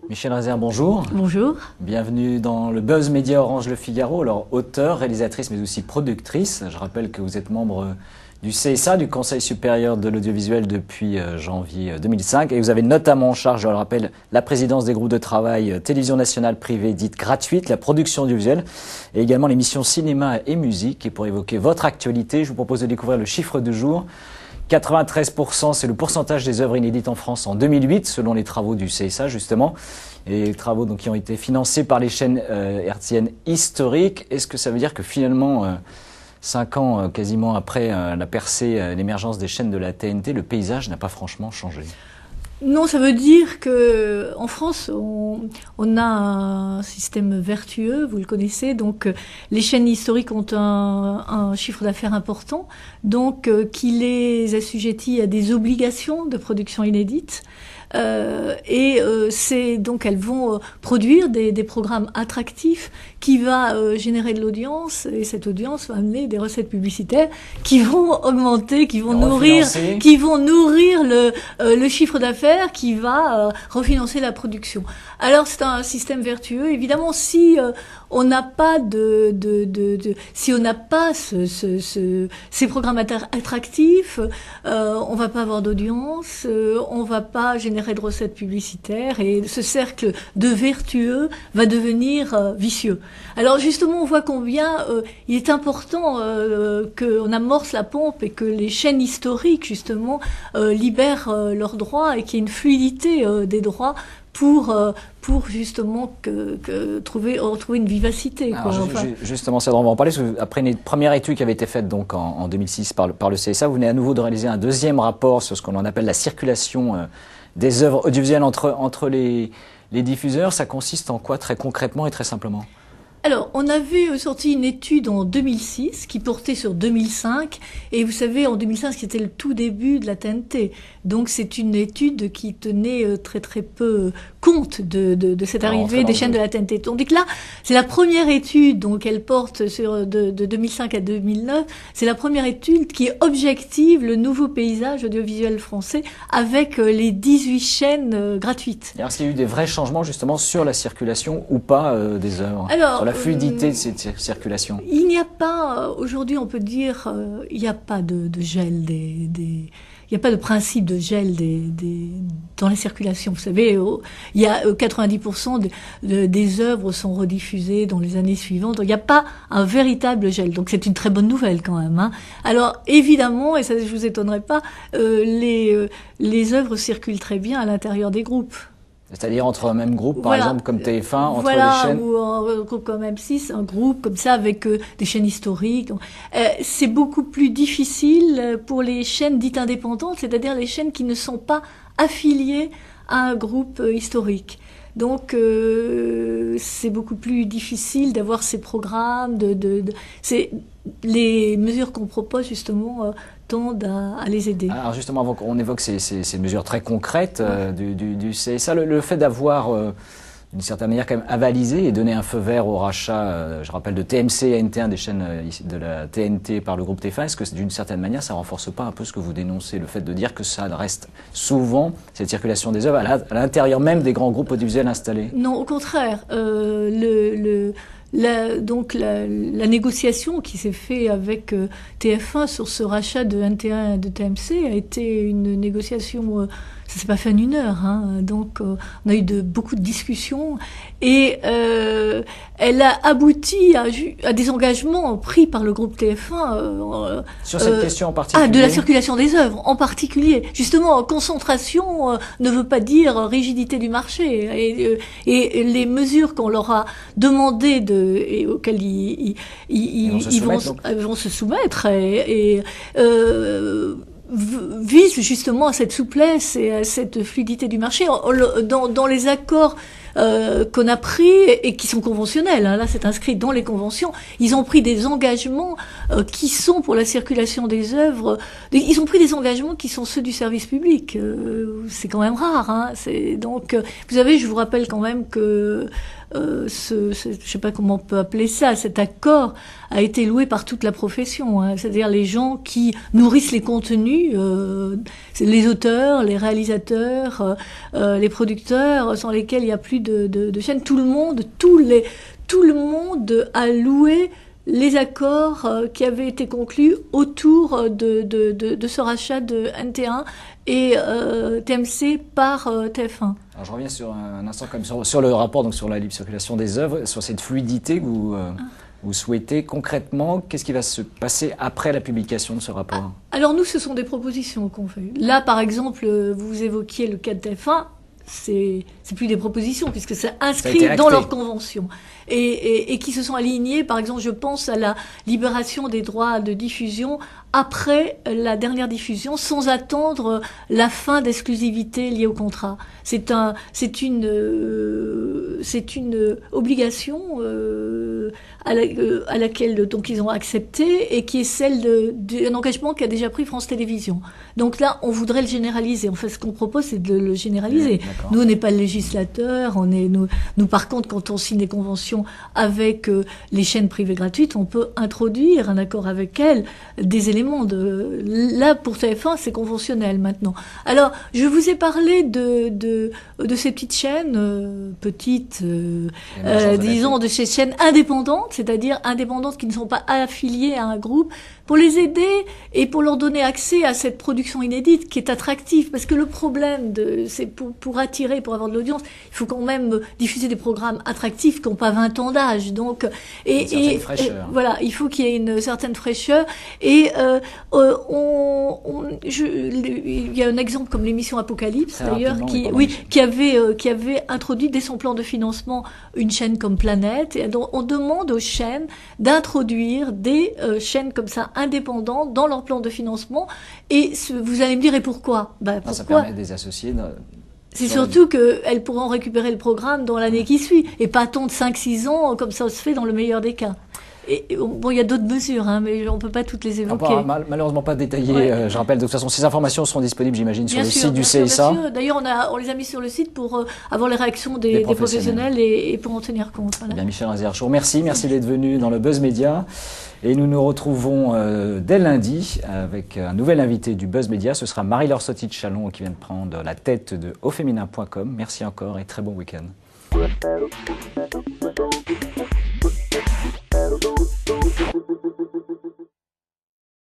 Michèle Rezer, bonjour. Bonjour. Bienvenue dans le Buzz Média Orange Le Figaro. Alors, auteure, réalisatrice, mais aussi productrice. Je rappelle que vous êtes membre du CSA, du Conseil supérieur de l'audiovisuel depuis janvier 2005. Et vous avez notamment en charge, je le rappelle, la présidence des groupes de travail télévision nationale privée dite gratuite, la production audiovisuelle et également l'émission cinéma et musique. Et pour évoquer votre actualité, je vous propose de découvrir le chiffre du jour. 93%, c'est le pourcentage des œuvres inédites en France en 2008, selon les travaux du CSA, justement. Et les travaux donc, qui ont été financés par les chaînes hertziennes historiques. Est-ce que ça veut dire que finalement, 5 ans quasiment après la percée, l'émergence des chaînes de la TNT, le paysage n'a pas franchement changé? Non, ça veut dire que en France, on a un système vertueux, vous le connaissez, donc les chaînes historiques ont un chiffre d'affaires important, donc qui les assujettit à des obligations de production inédite. C'est donc elles vont produire des programmes attractifs qui va générer de l'audience, et cette audience va amener des recettes publicitaires qui vont augmenter, qui vont nourrir le chiffre d'affaires, qui va refinancer la production. Alors c'est un système vertueux. Évidemment, si on n'a pas si on n'a pas ces programmes attractifs, on va pas avoir d'audience, on va pas générer de recettes publicitaires, et ce cercle de vertueux va devenir vicieux. Alors justement, on voit combien il est important qu'on amorce la pompe et que les chaînes historiques justement libèrent leurs droits et qu'il y ait une fluidité des droits pour justement retrouver une vivacité. Alors, justement, c'est on va en parler, parce que après une première étude qui avait été faite donc en 2006 par le CSA, vous venez à nouveau de réaliser un deuxième rapport sur ce qu'on appelle la circulation des œuvres audiovisuelles entre les diffuseurs. Ça consiste en quoi très concrètement et très simplement? Alors, on avait sorti une étude en 2006 qui portait sur 2005, et vous savez, en 2005, c'était le tout début de la TNT. Donc, c'est une étude qui tenait très très peu compte de cette arrivée des chaînes de la TNT. Donc là, c'est la première étude, donc elle porte sur de 2005 à 2009. C'est la première étude qui objective le nouveau paysage audiovisuel français avec les 18 chaînes gratuites. Est-ce qu'il y a eu des vrais changements justement sur la circulation ou pas des œuvres? Alors, la fluidité de cette circulation? Il n'y a pas, aujourd'hui on peut dire, il n'y a pas de gel il n'y a pas de principe de gel dans la circulation. Vous savez, il y a 90% des œuvres sont rediffusées dans les années suivantes. Donc, il n'y a pas un véritable gel. Donc c'est une très bonne nouvelle quand même. Hein. Alors évidemment, et ça je vous étonnerai pas, les œuvres circulent très bien à l'intérieur des groupes. C'est-à-dire entre un même groupe, par exemple, comme TF1, entre les chaînes... ou un groupe comme M6, un groupe comme ça avec des chaînes historiques. Donc, c'est beaucoup plus difficile pour les chaînes dites indépendantes, c'est-à-dire les chaînes qui ne sont pas affiliées à un groupe historique. Donc, c'est beaucoup plus difficile d'avoir ces programmes, les mesures qu'on propose, justement, tendent à les aider. Alors justement, avant qu'on évoque ces mesures très concrètes du CSA, le fait d'avoir, d'une certaine manière, quand même avalisé et donné un feu vert au rachat, je rappelle, de TMC et NT1, des chaînes de la TNT par le groupe TF1, est-ce que d'une certaine manière, ça renforce pas un peu ce que vous dénoncez, le fait de dire que ça reste souvent, cette circulation des œuvres, à l'intérieur même des grands groupes audiovisuels installés? Non, au contraire. La négociation qui s'est faite avec TF1 sur ce rachat de NT1 et de TMC a été une négociation, ça s'est pas fait en une heure, hein. Donc on a eu beaucoup de discussions, et elle a abouti à des engagements pris par le groupe TF1 sur cette question en particulier. De la circulation des œuvres en particulier. Justement, concentration ne veut pas dire rigidité du marché, et les mesures qu'on leur a demandées et auxquelles ils vont se soumettre vise justement à cette souplesse et à cette fluidité du marché. Dans les accords qu'on a pris et qui sont conventionnels, hein, là c'est inscrit dans les conventions, ils ont pris des engagements qui sont pour la circulation des œuvres, ils ont pris des engagements qui sont ceux du service public. C'est quand même rare, hein. Donc vous savez, je vous rappelle quand même que je sais pas comment on peut appeler ça, cet accord a été loué par toute la profession, hein. C'est-à-dire les gens qui nourrissent les contenus, les auteurs, les réalisateurs, les producteurs, sans lesquels il n'y a plus de chaîne. Tout le monde a loué les accords qui avaient été conclus autour de ce rachat de NT1 et TMC par TF1. Alors je reviens sur un instant comme sur le rapport, donc sur la libre circulation des œuvres, sur cette fluidité que vous souhaitez concrètement. Qu'est-ce qui va se passer après la publication de ce rapport? Alors nous, ce sont des propositions qu'on fait. Là, par exemple, vous évoquiez le cas de TF1. C'est plus des propositions puisque c'est inscrit dans leur convention et qui se sont alignés. Par exemple, je pense à la libération des droits de diffusion après la dernière diffusion sans attendre la fin d'exclusivité liée au contrat. C'est une obligation à laquelle donc ils ont accepté et qui est celle d'un engagement qu'a déjà pris France Télévisions. Donc là, on voudrait le généraliser. En fait, ce qu'on propose, c'est de le généraliser. Nous, on n'est pas le législateur. Nous, par contre, quand on signe des conventions avec les chaînes privées gratuites, on peut introduire un accord avec elles, des éléments là, pour TF1, c'est conventionnel maintenant. Alors, je vous ai parlé de ces petites chaînes, disons, de ces chaînes indépendantes, c'est-à-dire indépendantes qui ne sont pas affiliées à un groupe, pour les aider et pour leur donner accès à cette production inédite qui est attractive. Parce que le problème, c'est pour attirer, pour avoir de l'audience, il faut quand même diffuser des programmes attractifs qui n'ont pas 20 ans d'âge. Donc, voilà, il faut qu'il y ait une certaine fraîcheur. Et il y a un exemple comme l'émission Apocalypse, d'ailleurs, qui avait introduit dès son plan de financement une chaîne comme Planète. Et donc, on demande aux chaînes d'introduire des chaînes comme ça indépendantes dans leur plan de financement. Et vous allez me dire, et pourquoi? Pourquoi? Ça permet de les associer. C'est surtout qu'elles pourront récupérer le programme dans l'année qui suit, et pas attendre 5-6 ans, comme ça se fait dans le meilleur des cas. Et bon, il y a d'autres mesures, hein, mais on ne peut pas toutes les évoquer. On ne peut malheureusement pas détailler. Je rappelle, de toute façon, ces informations seront disponibles, j'imagine, sur le site du CSA. D'ailleurs, on les a mis sur le site pour avoir les réactions des professionnels et pour en tenir compte. Voilà. Bien, Michel Razier-Chour, merci d'être venu dans le Buzz Média. Et nous nous retrouvons dès lundi avec un nouvel invité du Buzz Média. Ce sera Marie-Laure Sotit-Chalon qui vient de prendre la tête de aufeminin.com. Merci encore et très bon week-end. Thank you.